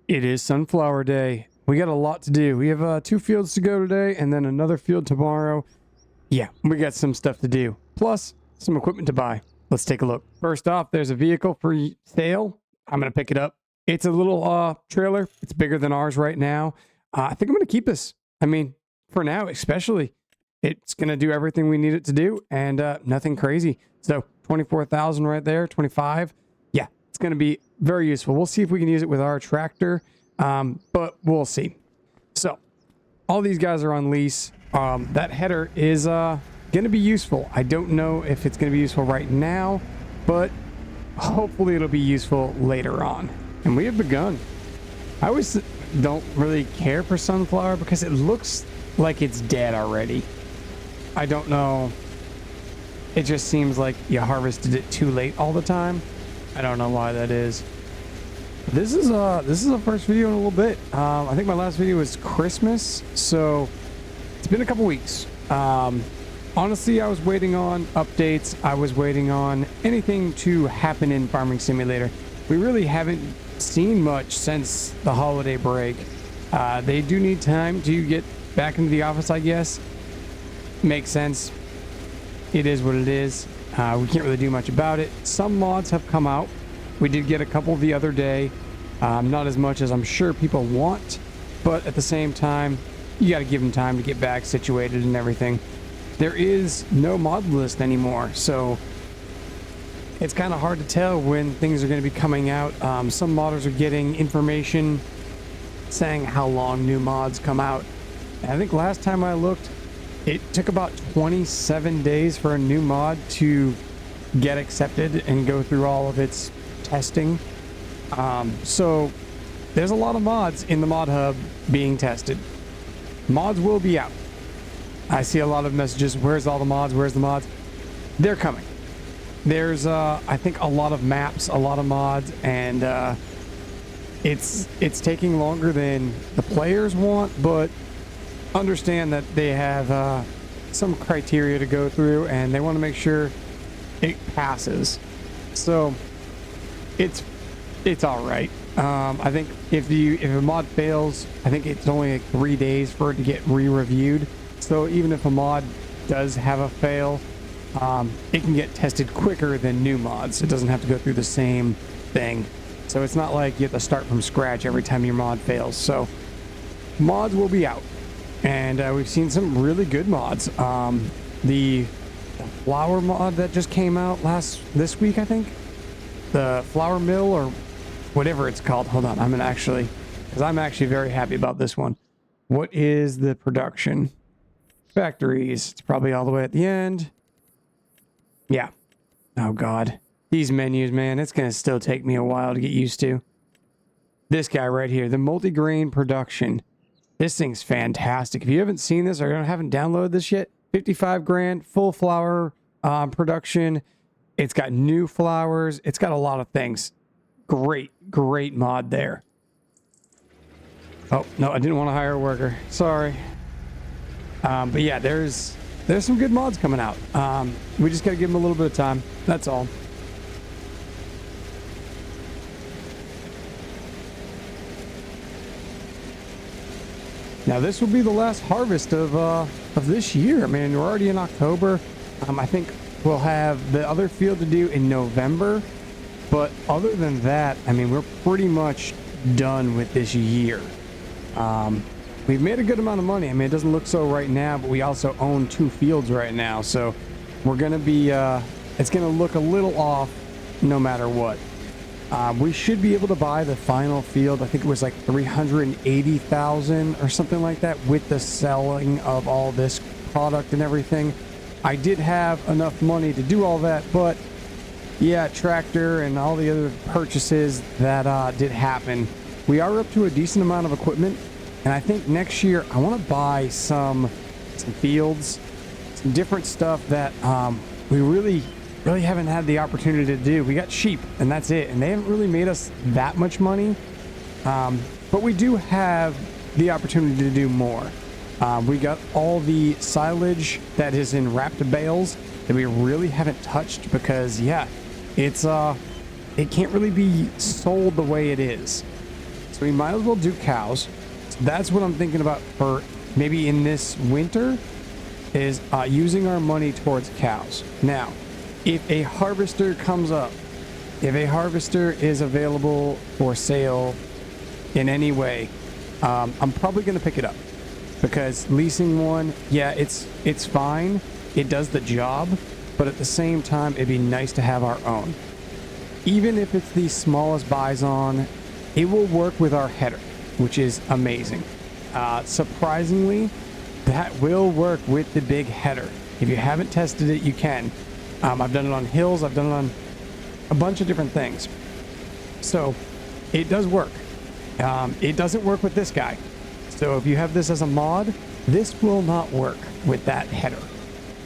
It is Sunflower Day. We got a lot to do. We have 2 fields to go today and then another field tomorrow. Yeah, we got some stuff to do. Plus, some equipment to buy. Let's take a look. First off, there's a vehicle for sale. I'm going to pick it up. It's a little trailer. It's bigger than ours right now. I think I'm going to keep this. I mean, for now, especially. It's going to do everything we need it to do and nothing crazy. So 24,000 right there, 25. Yeah, it's going to be very useful. We'll see if we can use it with our tractor, but we'll see. So all these guys are on lease. That header is going to be useful. I don't know if it's going to be useful right now, but hopefully it'll be useful later on. And we have begun. I always don't really care for sunflower because it looks like it's dead already. I don't know. It just seems like you harvested it too late all the time. I don't know why that is. This is the first video in a little bit. I think my last video was Christmas, so it's been a couple weeks. Honestly, I was waiting on updates. I was waiting on anything to happen in Farming Simulator. We really haven't seen much since the holiday break. They do need time to get back into the office, I guess. Makes sense. It is what it is. We can't really do much about it. Some mods have come out. We did get a couple the other day. Not as much as I'm sure people want, but at the same time, you got to give them time to get back situated and everything. There is no mod list anymore, so it's kind of hard to tell when things are going to be coming out. Some modders are getting information saying how long new mods come out. And I think last time I looked, it took about 27 days for a new mod to get accepted and go through all of its testing. So there's a lot of mods in the mod hub being tested. Mods will be out. I see a lot of messages, where's all the mods, where's the mods? They're coming. There's I think a lot of maps, a lot of mods, and it's taking longer than the players want, but understand that they have some criteria to go through and they want to make sure it passes. So it's all right. I think if a mod fails, I think it's only like 3 days for it to get re-reviewed. So even if a mod does have a fail, it can get tested quicker than new mods. It doesn't have to go through the same thing. So it's not like you have to start from scratch every time your mod fails. So mods will be out. And we've seen some really good mods. The flour mod that just came out this week, I think. The flour mill or whatever it's called. Hold on, I'm actually very happy about this one. What is the production? Factories. It's probably all the way at the end. Yeah. Oh God. These menus, man, it's going to still take me a while to get used to. This guy right here, the multi-grain production. This thing's fantastic. If you haven't seen this or haven't downloaded this yet, 55 grand, full flour production. It's got new flowers. It's got a lot of things. Great mod there. Oh, no, I didn't want to hire a worker. Sorry. But yeah, there's some good mods coming out. We just got to give them a little bit of time. That's all. Now this will be the last harvest of this year. I mean, we're already in October. I think we'll have the other field to do in November. But other than that, I mean, we're pretty much done with this year. We've made a good amount of money. I mean, it doesn't look so right now, but we also own 2 fields right now. So we're going to be, it's going to look a little off no matter what. We should be able to buy the final field. I think it was like 380,000 or something like that with the selling of all this product and everything. I did have enough money to do all that, but yeah, tractor and all the other purchases that did happen. We are up to a decent amount of equipment, and I think next year I want to buy some fields, some different stuff that we really haven't had the opportunity to do. We got sheep and that's it, and they haven't really made us that much money, but we do have the opportunity to do more. We got all the silage that is in wrapped bales that we really haven't touched because yeah, it can't really be sold the way it is. So we might as well do cows. So that's what I'm thinking about for maybe in this winter, is using our money towards cows. Now, if a harvester comes up, if a harvester is available for sale in any way, I'm probably going to pick it up, because leasing one, yeah, it's fine. It does the job, but at the same time, it'd be nice to have our own. Even if it's the smallest bison, it will work with our header, which is amazing. Surprisingly, that will work with the big header. If you haven't tested it, you can. I've done it on hills. I've done it on a bunch of different things. So it does work. It doesn't work with this guy. So if you have this as a mod, this will not work with that header.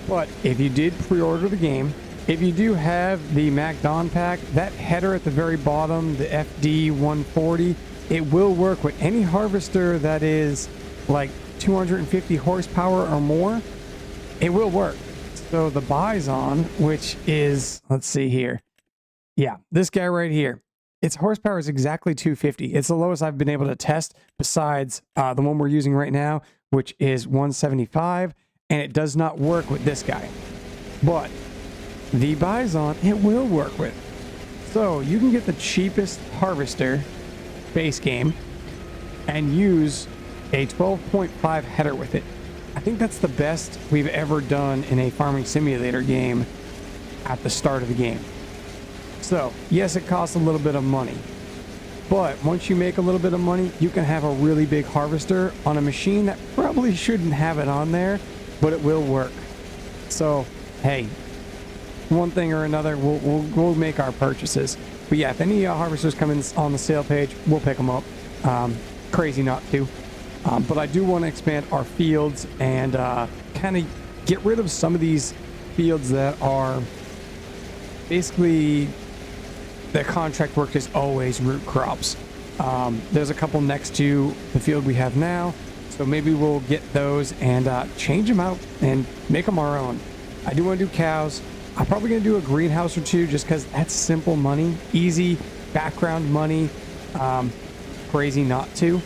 But if you did pre-order the game, if you do have the MacDon pack, that header at the very bottom, the FD 140, it will work with any harvester that is like 250 horsepower or more. It will work. So the Bison, which is, let's see here. Yeah, this guy right here. Its horsepower is exactly 250. It's the lowest I've been able to test besides the one we're using right now, which is 175, and it does not work with this guy. But the Bison, it will work with. So you can get the cheapest harvester base game and use a 12.5 header with it. I think that's the best we've ever done in a farming simulator game at the start of the game. So yes, it costs a little bit of money, but once you make a little bit of money, you can have a really big harvester on a machine that probably shouldn't have it on there, but it will work. So hey, one thing or another, we'll make our purchases. But yeah, if any harvesters come in on the sale page, we'll pick them up. Crazy not to. But I do want to expand our fields and kind of get rid of some of these fields that are basically, the contract work is always root crops. There's a couple next to the field we have now, so maybe we'll get those and change them out and make them our own. I do want to do cows. I'm probably going to do a greenhouse or two just because that's simple money, easy background money, crazy not to.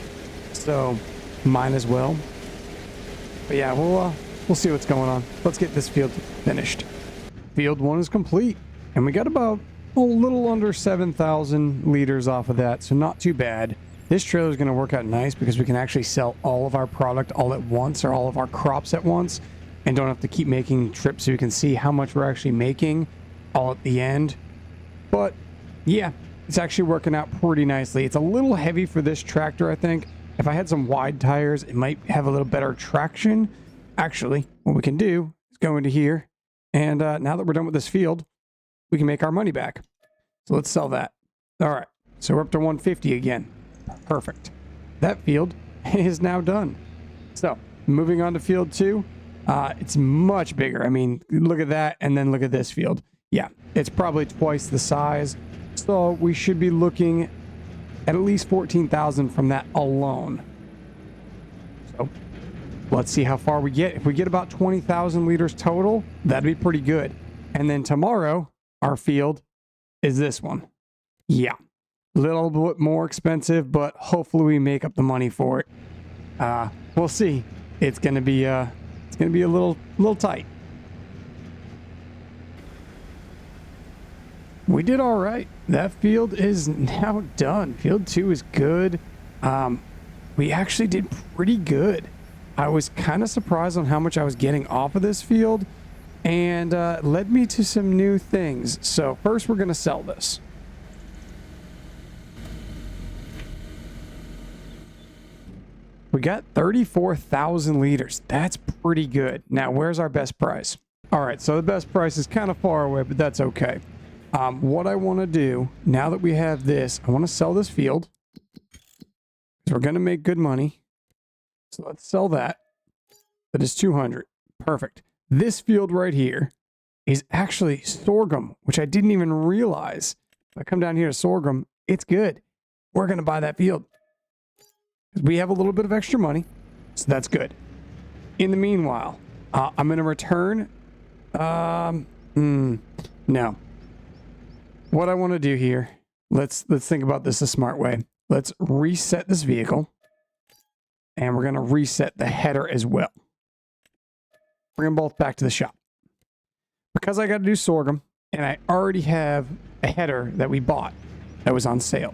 So might as well. But yeah, we'll see what's going on. Let's get this field finished. Field 1 is complete, and we got about a little under 7,000 liters off of that, so not too bad. This trailer is going to work out nice because we can actually sell all of our product all at once, or all of our crops at once, and don't have to keep making trips so you can see how much we're actually making all at the end. But yeah, it's actually working out pretty nicely. It's a little heavy for this tractor, I think. If I had some wide tires, it might have a little better traction. Actually, what we can do is go into here, and now that we're done with this field, we can make our money back. So let's sell that. All right, so we're up to 150 again. Perfect. That field is now done. So moving on to field 2. It's much bigger. I mean, look at that, and then look at this field. Yeah, it's probably twice the size. So we should be looking at least 14,000 from that alone. So let's see how far we get. If we get about 20,000 liters total, that'd be pretty good. And then tomorrow, our field is this one. Yeah, a little bit more expensive, but hopefully we make up the money for it. We'll see. It's gonna be a little tight. We did all right. That field is now done. Field 2 is good. We actually did pretty good. I was kind of surprised on how much I was getting off of this field, and led me to some new things. So first we're going to sell this. We got 34,000 liters. That's pretty good. Now, where's our best price? All right, so the best price is kind of far away, but that's okay. What I want to do, now that we have this, I want to sell this field. So we're going to make good money. So let's sell that. That is 200. Perfect. This field right here is actually sorghum, which I didn't even realize. If I come down here to sorghum, it's good. We're going to buy that field. We have a little bit of extra money, so that's good. In the meanwhile, I'm going to return. No. What I want to do here, let's think about this a smart way. let's reset this vehicle. And we're going to reset the header as well. Bring them both back to the shop. Because I got to do sorghum, and I already have a header that we bought that was on sale.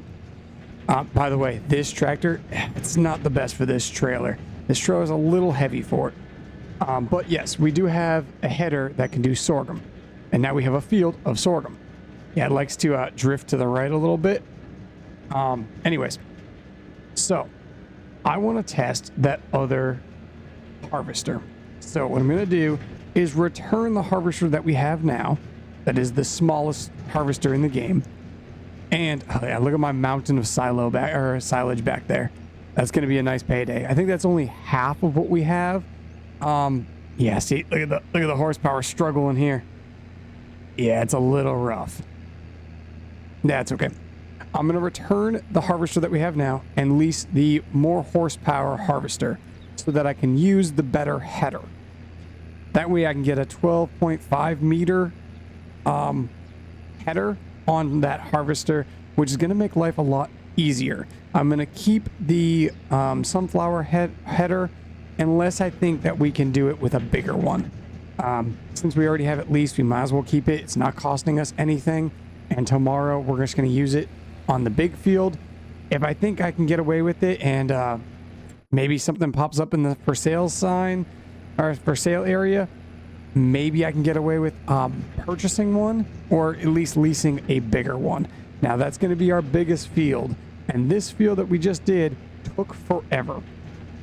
By the way, this tractor, it's not the best for this trailer. This trailer is a little heavy for it. But yes, we do have a header that can do sorghum. And now we have a field of sorghum. Yeah, it likes to drift to the right a little bit. Anyways, so I want to test that other harvester. So what I'm going to do is return the harvester that we have now. That is the smallest harvester in the game. And oh yeah, look at my mountain of silage back there. That's going to be a nice payday. I think that's only half of what we have. Yeah, see, look at the horsepower struggle in here. Yeah, it's a little rough. That's okay. I'm going to return the harvester that we have now and lease the more horsepower harvester so that I can use the better header. That way I can get a 12.5 meter header on that harvester, which is going to make life a lot easier. I'm going to keep the sunflower header unless I think that we can do it with a bigger one. Since we already have it leased, we might as well keep it. It's not costing us anything. And tomorrow we're just going to use it on the big field. If I think I can get away with it and maybe something pops up in the for sale sign or for sale area, maybe I can get away with purchasing one or at least leasing a bigger one. Now that's going to be our biggest field, and this field that we just did took forever.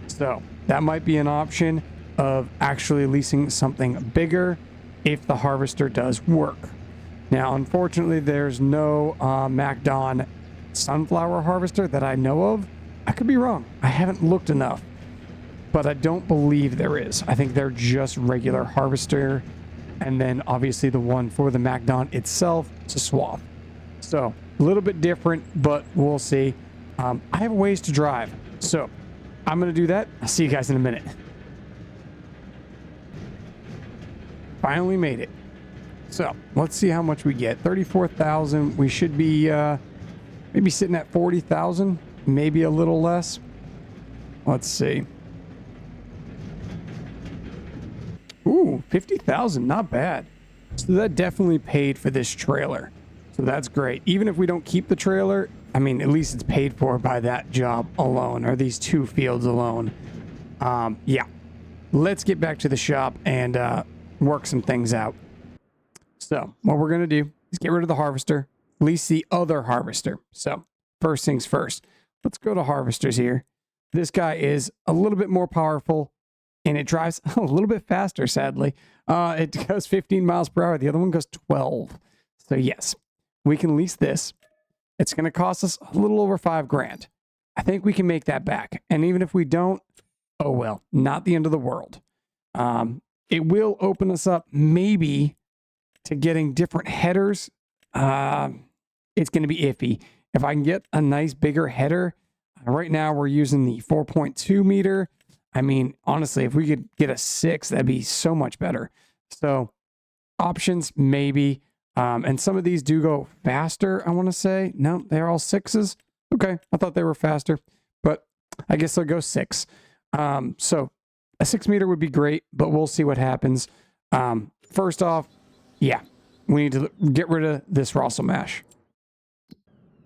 So that might be an option of actually leasing something bigger if the harvester does work. Now, unfortunately, there's no MacDon sunflower harvester that I know of. I could be wrong. I haven't looked enough, but I don't believe there is. I think they're just regular harvester, and then obviously the one for the MacDon itself is a swath. So a little bit different, but we'll see. I have ways to drive, so I'm going to do that. I'll see you guys in a minute. Finally made it. So let's see how much we get. 34,000. We should be maybe sitting at 40,000, maybe a little less. Let's see. Ooh, 50,000, not bad. So that definitely paid for this trailer. So that's great. Even if we don't keep the trailer, I mean, at least it's paid for by that job alone, or these two fields alone. Yeah. Let's get back to the shop and work some things out. So what we're going to do is get rid of the harvester, lease the other harvester. So first things first, let's go to harvesters here. This guy is a little bit more powerful and it drives a little bit faster, sadly. It goes 15 miles per hour. The other one goes 12. So yes, we can lease this. It's going to cost us a little over $5,000. I think we can make that back. And even if we don't, oh well, not the end of the world. It will open us up maybe to getting different headers. It's going to be iffy. If I can get a nice bigger header, right now we're using the 4.2 meter. I mean, honestly, if we could get a 6, that'd be so much better. So options, maybe. And some of these do go faster, I want to say. No, they're all 6s. Okay, I thought they were faster, but I guess they'll go 6. So a 6 meter would be great, but we'll see what happens. First off, yeah, we need to get rid of this Russell mash.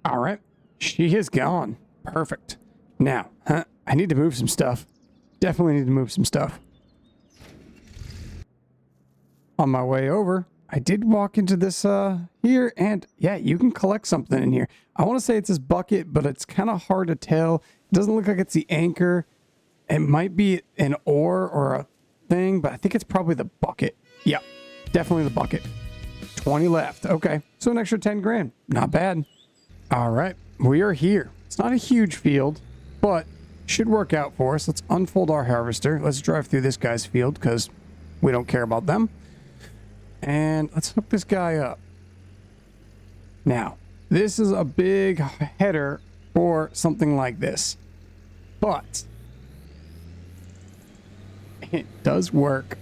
All right, she is gone. Perfect. Now, I need to move some stuff. Definitely need to move some stuff. On my way over, I did walk into this here, and yeah, you can collect something in here. I want to say it's this bucket, but it's kind of hard to tell. It doesn't look like it's the anchor. It might be an oar or a thing, but I think it's probably the bucket. Yeah, definitely the bucket. 20 left. Okay, so an extra 10 grand. Not bad. All right, we are here. It's not a huge field, but should work out for us. Let's unfold our harvester. Let's drive through this guy's field because we don't care about them. And let's hook this guy up. Now, this is a big header for something like this, but it does work,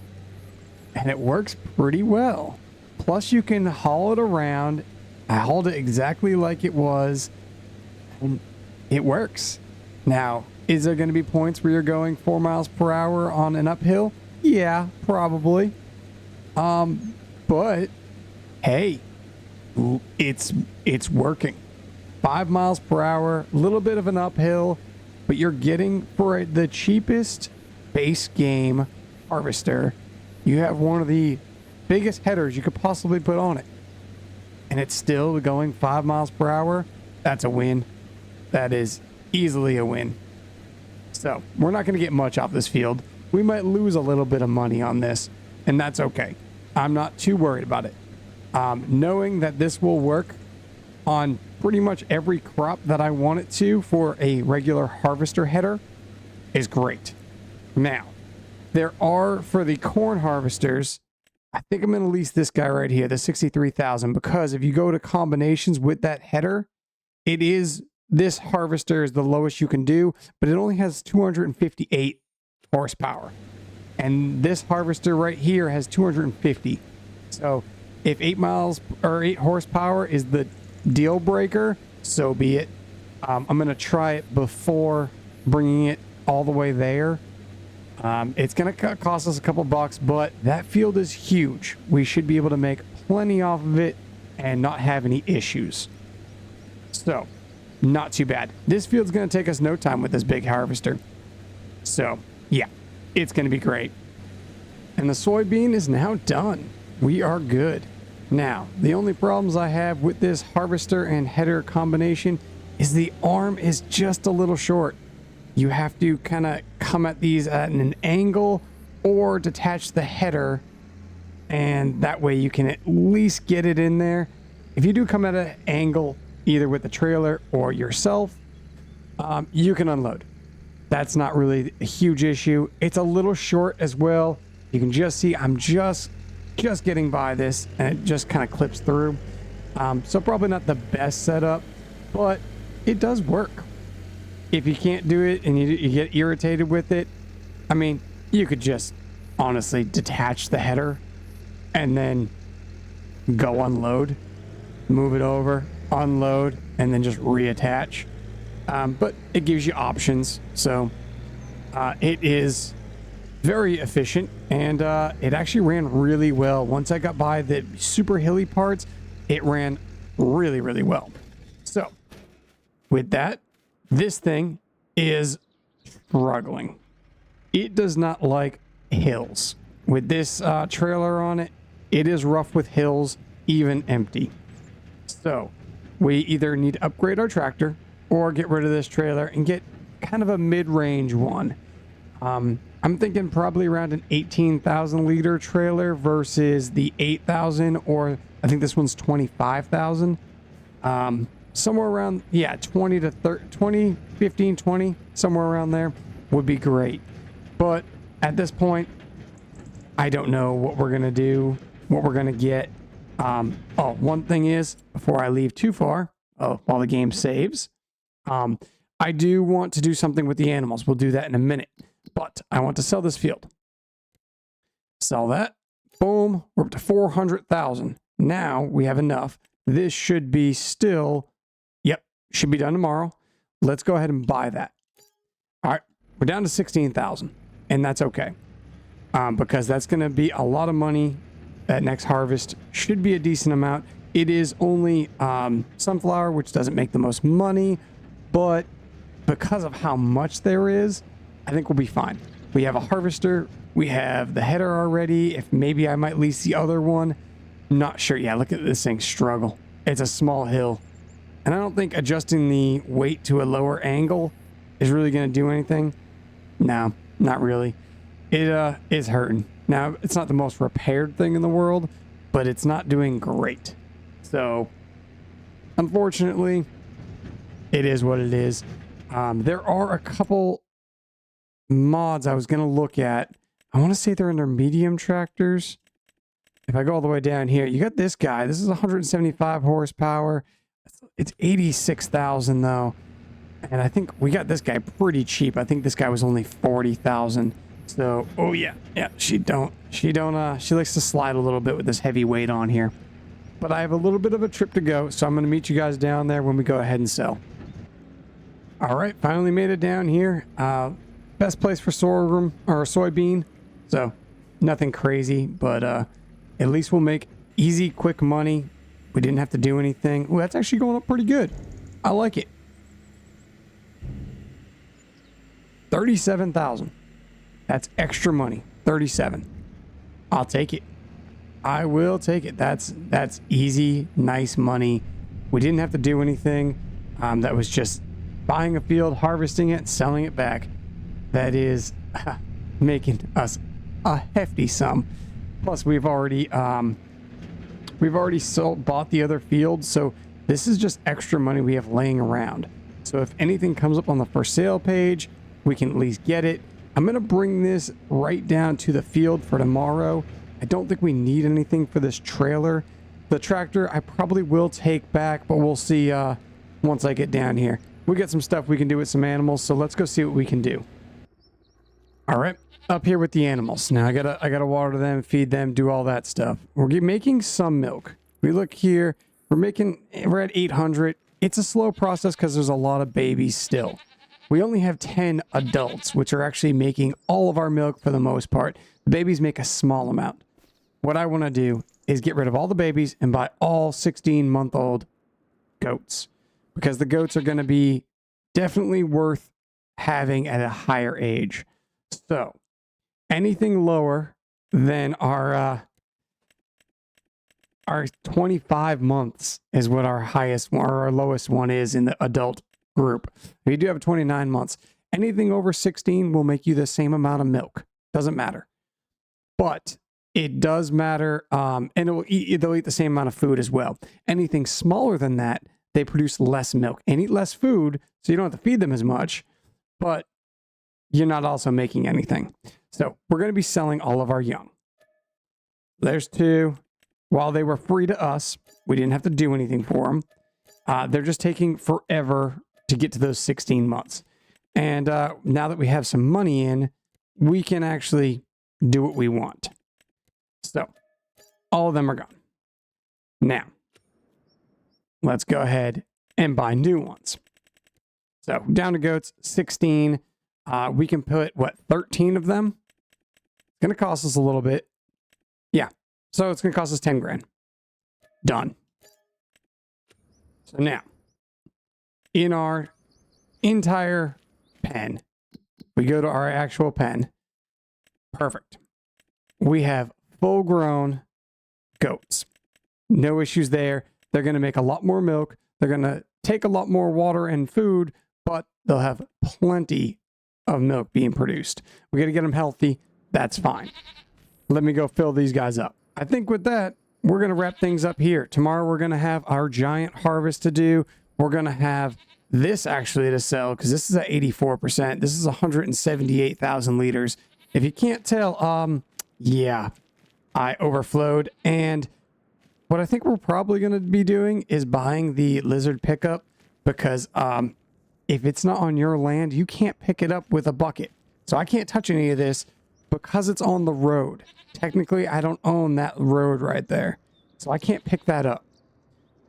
and it works pretty well. Plus, you can haul it around. I hauled it exactly like it was, and it works. Now, is there going to be points where you're going 4 miles per hour on an uphill? Yeah, probably. But hey, it's working. 5 miles per hour, a little bit of an uphill, but you're getting for the cheapest base game harvester. You have one of the biggest headers you could possibly put on it, and it's still going 5 miles per hour. That's a win. That is easily a win. So we're not going to get much off this field. We might lose a little bit of money on this, and that's okay. I'm not too worried about it. Knowing that this will work on pretty much every crop that I want it to for a regular harvester header is great. Now, there are, for the corn harvesters, I think I'm going to lease this guy right here, the 63,000, because if you go to combinations with that header, this harvester is the lowest you can do, but it only has 258 horsepower. And this harvester right here has 250. So if 8 horsepower is the deal breaker, so be it. I'm going to try it before bringing it all the way there. It's going to cost us a couple bucks, but that field is huge. We should be able to make plenty off of it and not have any issues. So, not too bad. This field's going to take us no time with this big harvester. So, yeah, it's going to be great. And the soybean is now done. We are good. Now, the only problems I have with this harvester and header combination is the arm is just a little short. You have to kind of come at these at an angle or detach the header, and that way you can at least get it in there. If you do come at an angle, either with the trailer or yourself, you can unload. That's not really a huge issue. It's a little short as well. You can just see I'm just getting by this, and it just kind of clips through. So probably not the best setup, but it does work. If you can't do it and you get irritated with it, I mean, you could just honestly detach the header and then go unload, move it over, unload, and then just reattach. But it gives you options. So it is very efficient, and it actually ran really well. Once I got by the super hilly parts, it ran really, really well. So with that, this thing is struggling. It does not like hills. With this trailer on it, it is rough with hills, even empty. So we either need to upgrade our tractor or get rid of this trailer and get kind of a mid-range one. I'm thinking probably around an 18,000 liter trailer versus the 8,000, or I think this one's 25,000. Somewhere around, 20 to 30, 20, 15, 20, somewhere around there would be great. But at this point, I don't know what we're going to do, what we're going to get. One thing is, before I leave too far, while the game saves, I do want to do something with the animals. We'll do that in a minute. But I want to sell this field. Sell that. Boom. We're up to 400,000. Now we have enough. This should be still, should be done tomorrow. Let's go ahead and buy that. All right. We're down to 16,000, and that's okay. Because that's going to be a lot of money. That next harvest should be a decent amount. It is only sunflower, which doesn't make the most money, but because of how much there is, I think we'll be fine. We have a harvester. We have the header already. If maybe I might lease the other one. Not sure. Yeah, look at this thing struggle. It's a small hill. And I don't think adjusting the weight to a lower angle is really going to do anything. No, not really. It is hurting. Now, it's not the most repaired thing in the world, but it's not doing great. So, unfortunately, it is what it is. There are a couple mods I was going to look at. I want to say they're under medium tractors. If I go all the way down here, you got this guy. This is 175 horsepower. It's 86,000 though. And I think we got this guy pretty cheap. I think this guy was only 40,000. So, she likes to slide a little bit with this heavy weight on here. But I have a little bit of a trip to go, so I'm going to meet you guys down there when we go ahead and sell. All right, finally made it down here. Best place for sorghum or soybean. So nothing crazy, but at least we'll make easy, quick money. We didn't have to do anything. Oh, that's actually going up pretty good. I like it. 37,000. That's extra money. 37. I'll take it. I will take it. That's easy, nice money. We didn't have to do anything. That was just buying a field, harvesting it, selling it back. That is making us a hefty sum. Plus, we've already bought the other field, so this is just extra money we have laying around. So if anything comes up on the for sale page, we can at least get it. I'm gonna bring this right down to the field for tomorrow. I don't think we need anything for this trailer. The tractor I probably will take back, but we'll see once I get down here. We got some stuff we can do with some animals, so let's go see what we can do. All right, up here with the animals. Now I gotta water them, feed them, do all that stuff. We're making some milk. We look here, we're at 800. It's a slow process because there's a lot of babies still. We only have 10 adults, which are actually making all of our milk for the most part. The babies make a small amount. What I want to do is get rid of all the babies and buy all 16-month-old goats, because the goats are going to be definitely worth having at a higher age. So anything lower than our 25 months is what our highest one, or our lowest one is in the adult group. If you do have 29 months, anything over 16 will make you the same amount of milk. Doesn't matter. But it does matter, and they'll eat the same amount of food as well. Anything smaller than that, they produce less milk and eat less food, so you don't have to feed them as much, but you're not also making anything. So we're going to be selling all of our young. There's two. While they were free to us, we didn't have to do anything for them. They're just taking forever to get to those 16 months. And now that we have some money in, we can actually do what we want. So all of them are gone. Now, let's go ahead and buy new ones. So down to goats, 16. We can put, 13 of them? It's going to cost us a little bit. Yeah. So it's going to cost us 10 grand. Done. So now, in our entire pen, we go to our actual pen. Perfect. We have full-grown goats. No issues there. They're going to make a lot more milk. They're going to take a lot more water and food, but they'll have plenty of milk being produced. We got to get them healthy. That's fine. Let me go fill these guys up. I think with that, we're going to wrap things up here. Tomorrow, we're going to have our giant harvest to do. We're going to have this actually to sell, because this is at 84%. This is 178,000 liters. If you can't tell, yeah, I overflowed. And what I think we're probably going to be doing is buying the lizard pickup, because if it's not on your land, you can't pick it up with a bucket. So I can't touch any of this because it's on the road. Technically, I don't own that road right there, so I can't pick that up.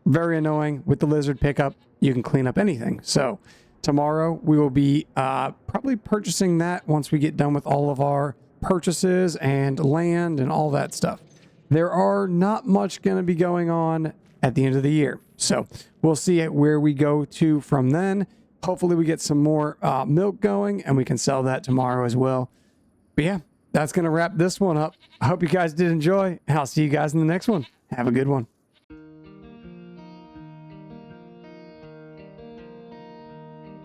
Very annoying. With the lizard pickup, you can clean up anything. So tomorrow we will be probably purchasing that once we get done with all of our purchases and land and all that stuff. There are not much going to be going on at the end of the year, so we'll see at where we go to from then. Hopefully we get some more milk going and we can sell that tomorrow as well. But yeah, that's going to wrap this one up. I hope you guys did enjoy, and I'll see you guys in the next one. Have a good one.